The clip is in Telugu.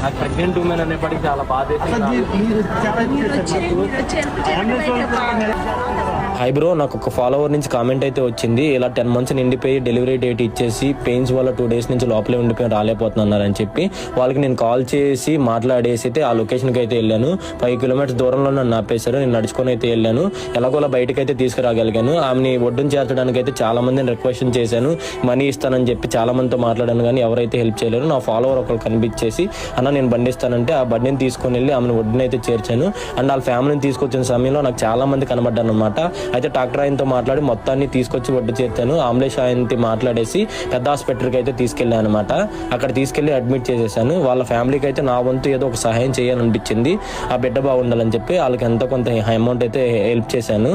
నాకు ప్రెగ్నెంట్ ఉమెన్ అనేప్పటికీ చాలా బాధ. హై బ్రో, నాకు ఒక ఫాలోవర్ నుంచి కామెంట్ అయితే వచ్చింది, ఇలా 10 months నిండిపోయి డెలివరీ డేట్ ఇచ్చేసి పెయిన్స్ వల్ల 2 days నుంచి లోపలే ఉండిపోయి రాలేకపోతున్నారని చెప్పి వాళ్ళకి నేను కాల్ చేసి మాట్లాడేసి అయితే ఆ లొకేషన్కి అయితే వెళ్ళాను. 5 kilometers దూరంలో నన్ను ఆపేశారు. నేను నడుచుకొని అయితే వెళ్ళాను. ఎలాగోలా బయటకు అయితే తీసుకురాగలిగాను. ఆమెని ఒడ్డును చేర్చడానికి అయితే చాలా మందిని రిక్వెస్ట్ చేశాను, మనీ ఇస్తానని చెప్పి చాలా మందితో మాట్లాడాను, కానీ ఎవరైతే హెల్ప్ చేయలేరు. నా ఫాలోవర్ ఒకరు కనిపించేసి అన్న నేను బండి ఇస్తానంటే ఆ బండిని తీసుకొని వెళ్ళి ఆమెను ఒడ్డున అయితే చేర్చాను. అండ్ వాళ్ళ ఫ్యామిలీని తీసుకొచ్చిన సమయంలో నాకు చాలా మంది కనబడ్డాను అనమాట. అయితే ట్రాక్టర్ ఆయనతో మాట్లాడి మొత్తాన్ని తీసుకొచ్చి ఒడ్డు చేర్చాను. అంబులెన్స్ ఆయనతో మాట్లాడేసి పెద్ద హాస్పిటల్కి అయితే తీసుకెళ్ళాను అనమాట. అక్కడ తీసుకెళ్లి అడ్మిట్ చేసేసాను. వాళ్ళ ఫ్యామిలీకి అయితే నా వంతు ఏదో ఒక సహాయం చేయాలనిపించింది, ఆ బిడ్డ బాగుండాలని చెప్పి వాళ్ళకి ఎంతో కొంత అమౌంట్ అయితే హెల్ప్ చేశాను.